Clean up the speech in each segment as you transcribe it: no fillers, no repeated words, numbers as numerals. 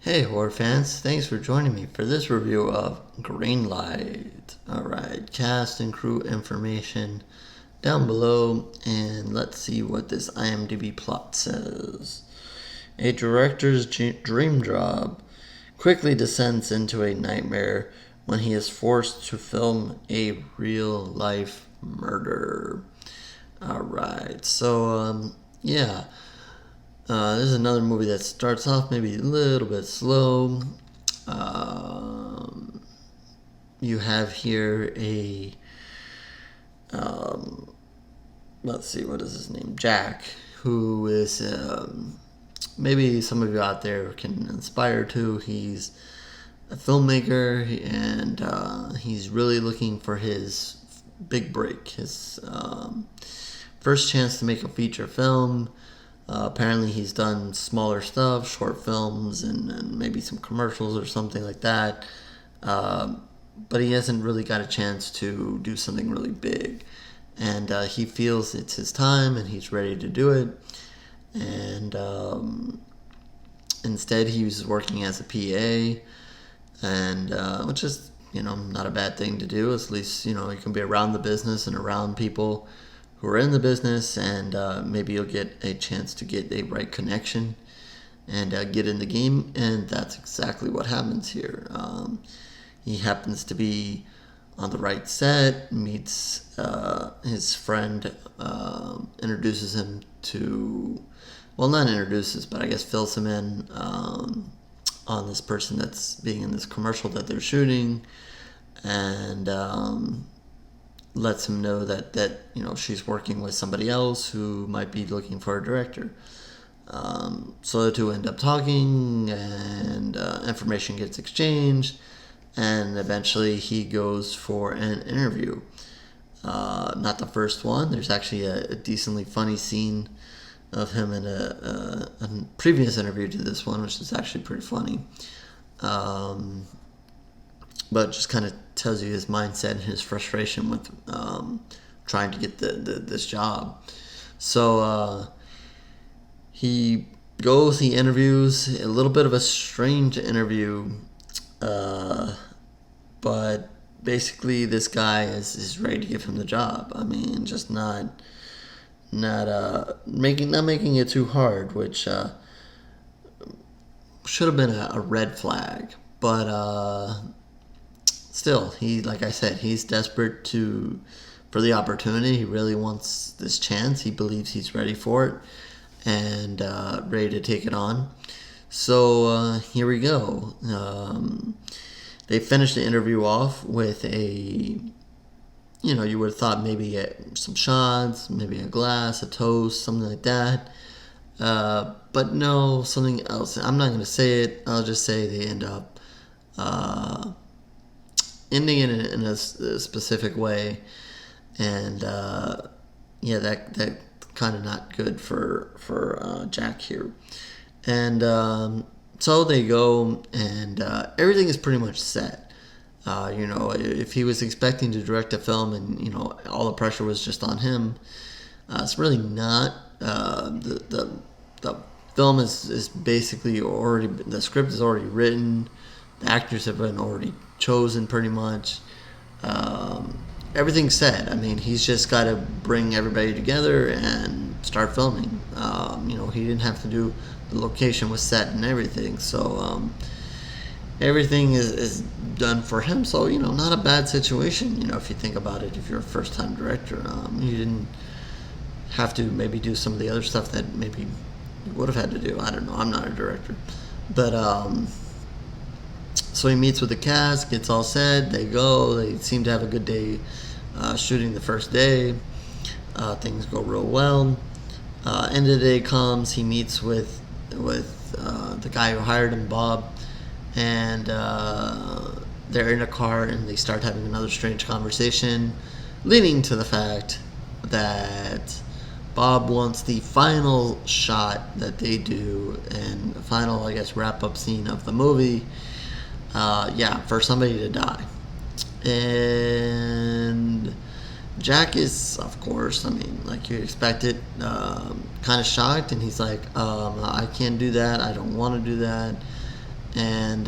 Hey horror fans, thanks for joining me for this review of Greenlight. Alright, cast and crew information down below, and let's see what this IMDb plot says. A director's dream job quickly descends into a nightmare when he is forced to film a real life murder. Alright, so, yeah. This is another movie that starts off maybe a little bit slow. Um, you have here let's see, what is his name? Jack, who is, maybe some of you out there can inspire to. He's a filmmaker, and he's really looking for his big break, his first chance to make a feature film. Apparently he's done smaller stuff, short films, and maybe some commercials or something like that. But he hasn't really got a chance to do something really big. And he feels it's his time and he's ready to do it. And instead he was working as a PA, and which is, not a bad thing to do. At least, you can be around the business and around people who are in the business, and maybe you'll get a chance to get a right connection and get in the game, and that's exactly what happens here. He happens to be on the right set, meets his friend, introduces him to, well, not introduces, but I guess fills him in on this person that's being in this commercial that they're shooting, and lets him know that she's working with somebody else who might be looking for a director. So the two end up talking, and information gets exchanged, and eventually he goes for an interview. Not the first one. There's actually a decently funny scene of him in a previous interview to this one, which is actually pretty funny. But just kind of tells you his mindset and his frustration with trying to get this job. So he goes, he interviews, a little bit of a strange interview, but basically this guy is ready to give him the job. I mean, just not making it too hard, which should have been a red flag, but still, like I said, he's desperate for the opportunity. He really wants this chance. He believes he's ready for it, and ready to take it on. So here we go. They finished the interview off with you would have thought maybe some shots, maybe a glass, a toast, something like that. But no, something else. I'm not going to say it. I'll just say they end up ending it in a specific way, and that kind of not good for Jack here. And so they go, and everything is pretty much set. If he was expecting to direct a film, and all the pressure was just on him, it's really not. The film is basically already, the script is already written, the actors have been already chosen pretty much. Everything's set. I mean, he's just got to bring everybody together and start filming. He didn't have to do, the location was set and everything, so everything is done for him. So not a bad situation. If you think about it, if you're a first-time director, you didn't have to maybe do some of the other stuff that maybe you would have had to do. I don't know. I'm not a director, but so he meets with the cast, gets all set. They go. They seem to have a good day shooting the first day. Things go real well. End of the day comes. He meets with the guy who hired him, Bob, and they're in a car, and they start having another strange conversation, leading to the fact that Bob wants the final shot that they do, and the final, I guess, wrap-up scene of the movie. For somebody to die. And Jack is, of course, I mean, like you expect it, kind of shocked, and he's like, I can't do that, I don't want to do that. and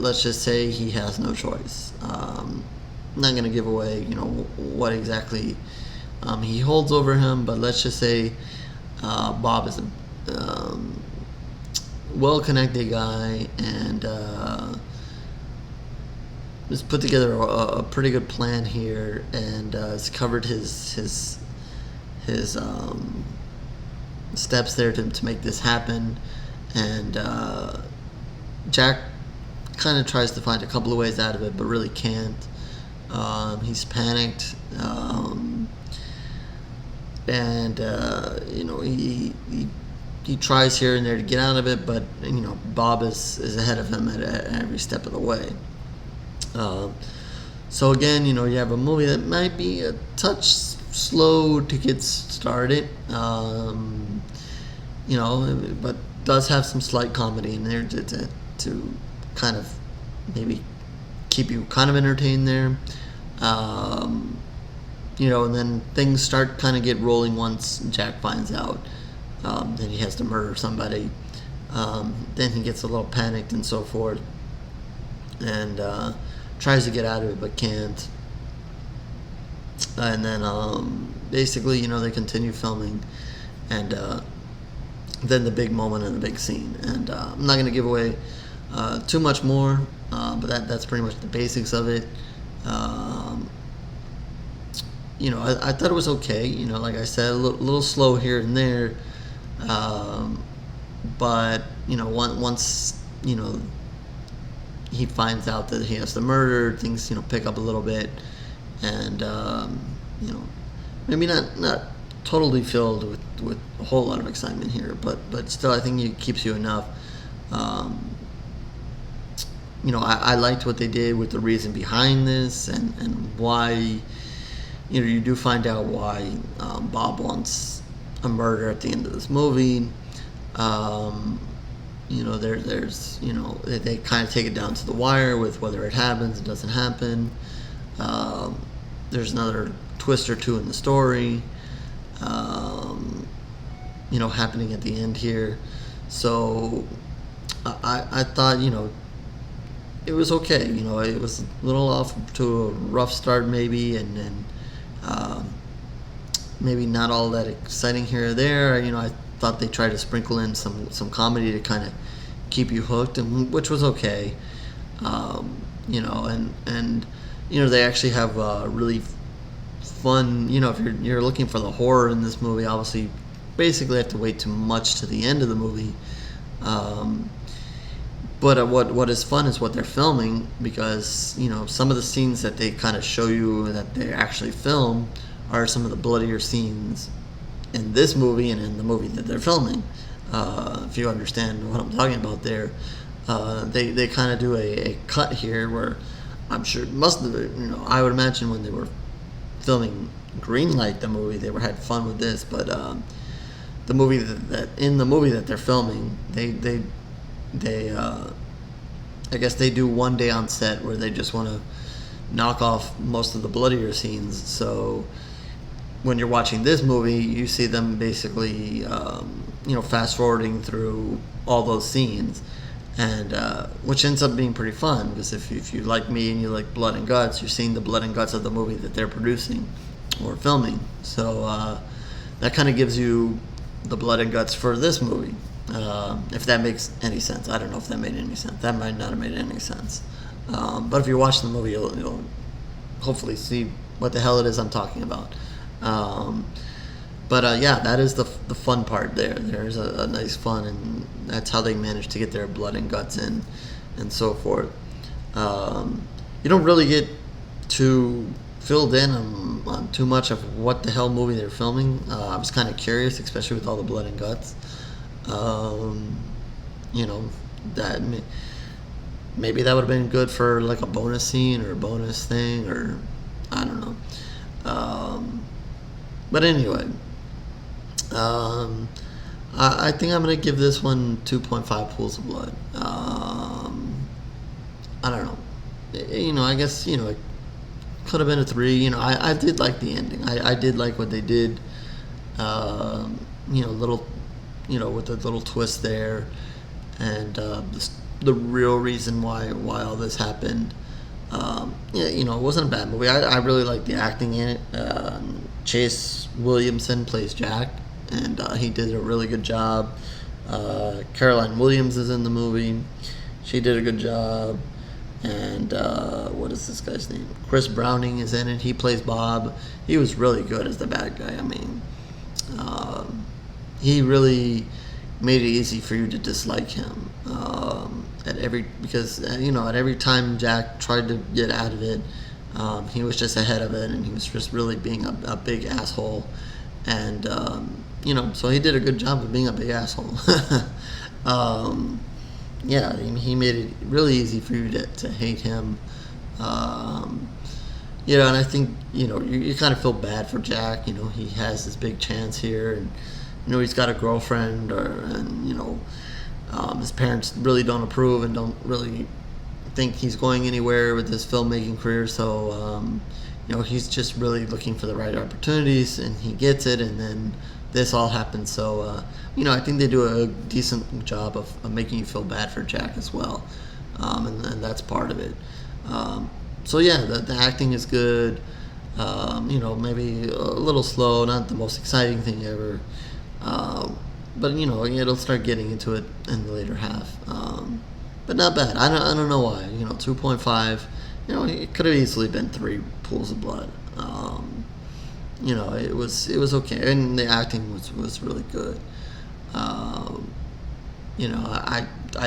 let's just say he has no choice. I'm not going to give away, what exactly he holds over him, but let's just say Bob is a well-connected guy and has put together a pretty good plan here, and has covered his steps there to make this happen. And Jack kind of tries to find a couple of ways out of it, but really can't. He's panicked, and he tries here and there to get out of it, but Bob is ahead of him at every step of the way. So again, you have a movie that might be a touch slow to get started, but does have some slight comedy in there to kind of maybe keep you kind of entertained there. And then things start kind of get rolling once Jack finds out that he has to murder somebody. Then he gets a little panicked and so forth, and tries to get out of it but can't. And then basically, they continue filming, and then the big moment and the big scene. And I'm not going to give away too much more, but that's pretty much the basics of it. I thought it was okay. Like I said, a little slow here and there, but once he finds out that he has to murder, things pick up a little bit, and maybe not totally filled with a whole lot of excitement here, but still I think it keeps you enough. I liked what they did with the reason behind this, and why you do find out why Bob wants a murder at the end of this movie. There's they kind of take it down to the wire with whether it happens, it doesn't happen. There's another twist or two in the story, happening at the end here. So I thought, it was okay. It was a little off to a rough start maybe, and maybe not all that exciting here or there. I thought they tried to sprinkle in some comedy to kind of keep you hooked, and which was okay. And they actually have really fun. If you're looking for the horror in this movie, obviously, basically have to wait too much to the end of the movie. But what is fun is what they're filming, because some of the scenes that they kind of show you that they actually film are some of the bloodier scenes in this movie and in the movie that they're filming. If you understand what I'm talking about there, they kind of do a cut here where I'm sure most of the I would imagine when they were filming Greenlight, the movie, they had fun with this, but the movie that in the movie that they're filming, they I guess they do one day on set where they just want to knock off most of the bloodier scenes. So when you're watching this movie, you see them basically, fast forwarding through all those scenes, and which ends up being pretty fun, because if you like me and you like blood and guts, you're seeing the blood and guts of the movie that they're producing or filming. So that kind of gives you the blood and guts for this movie. If that makes any sense. I don't know if that made any sense. That might not have made any sense. But if you're watching the movie, you'll hopefully see what the hell it is I'm talking about. That is the fun part there. There's a nice fun, and that's how they manage to get their blood and guts in, and so forth. You don't really get too filled in on too much of what the hell movie they're filming. I was kind of curious, especially with all the blood and guts. That maybe that would have been good for like a bonus scene or a bonus thing, or I don't know. But anyway, I think I'm gonna give this one 2.5 pools of blood. I don't know. I guess it could have been a 3. I did like the ending. I did like what they did. Little. With the little twist there, and the real reason why all this happened. Yeah, you know, it wasn't a bad movie. I really like the acting in it. Chase Williamson plays Jack, and he did a really good job. Caroline Williams is in the movie. She did a good job. And what is this guy's name? Chris Browning is in it. He plays Bob. He was really good as the bad guy. I mean, he really made it easy for you to dislike him. At every time Jack tried to get out of it, he was just ahead of it, and he was just really being a big asshole. And so he did a good job of being a big asshole. Yeah, he made it really easy for you to hate him. And I think, you kind of feel bad for Jack. He has this big chance here, and, he's got a girlfriend, his parents really don't approve and don't really think he's going anywhere with his filmmaking career. So, he's just really looking for the right opportunities, and he gets it, and then this all happens. So, I think they do a decent job of making you feel bad for Jack as well. And that's part of it. So, yeah, the acting is good. Maybe a little slow, not the most exciting thing ever. But, it'll start getting into it in the later half. But not bad. I don't know why. 2.5, it could have easily been 3 pools of blood. It was okay, and the acting was really good. I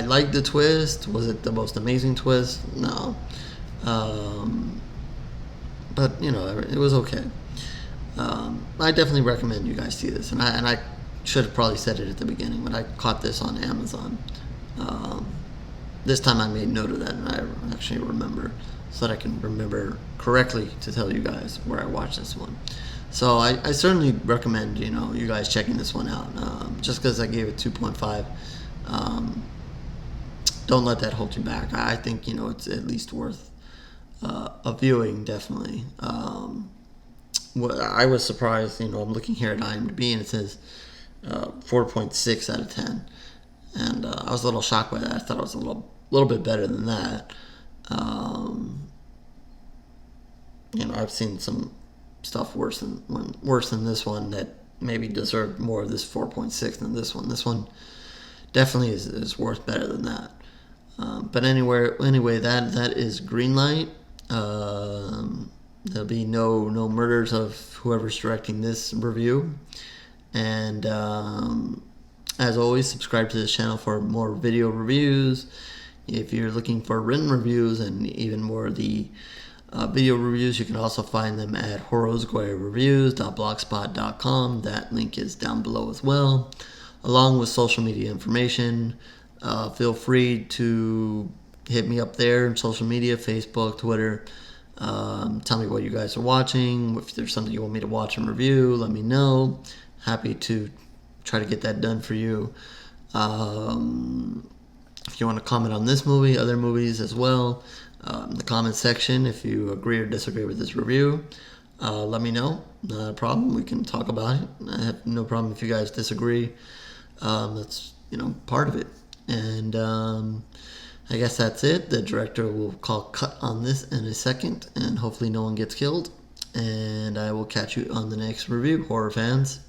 liked the twist. Was it the most amazing twist? No. But it was okay. I definitely recommend you guys see this, and I should have probably said it at the beginning, but I caught this on Amazon. This time I made note of that, and I actually remember, so that I can remember correctly to tell you guys where I watched this one. So I certainly recommend, you guys checking this one out. Just because I gave it 2.5, don't let that hold you back. I think, it's at least worth a viewing, definitely. I was surprised, I'm looking here at IMDb, and it says 4.6 out of 10. And I was a little shocked by that. I thought it was a little bit better than that. I've seen some stuff worse than this one that maybe deserved more of this 4.6 than this one. This one definitely is worth better than that. But anyway, that is Greenlight. There'll be no murders of whoever's directing this review. And as always, subscribe to this channel for more video reviews. If you're looking for written reviews and even more of the video reviews, you can also find them at horosguayreviews.blogspot.com. That link is down below as well, along with social media information. Feel free to hit me up there on social media, Facebook, Twitter. Tell me what you guys are watching. If there's something you want me to watch and review, let me know. Happy to try to get that done for you. If you want to comment on this movie, other movies as well, in the comment section, if you agree or disagree with this review, let me know. Not a problem. We can talk about it. I have no problem if you guys disagree. That's part of it. And I guess that's it. The director will call cut on this in a second, and hopefully no one gets killed. And I will catch you on the next review, horror fans.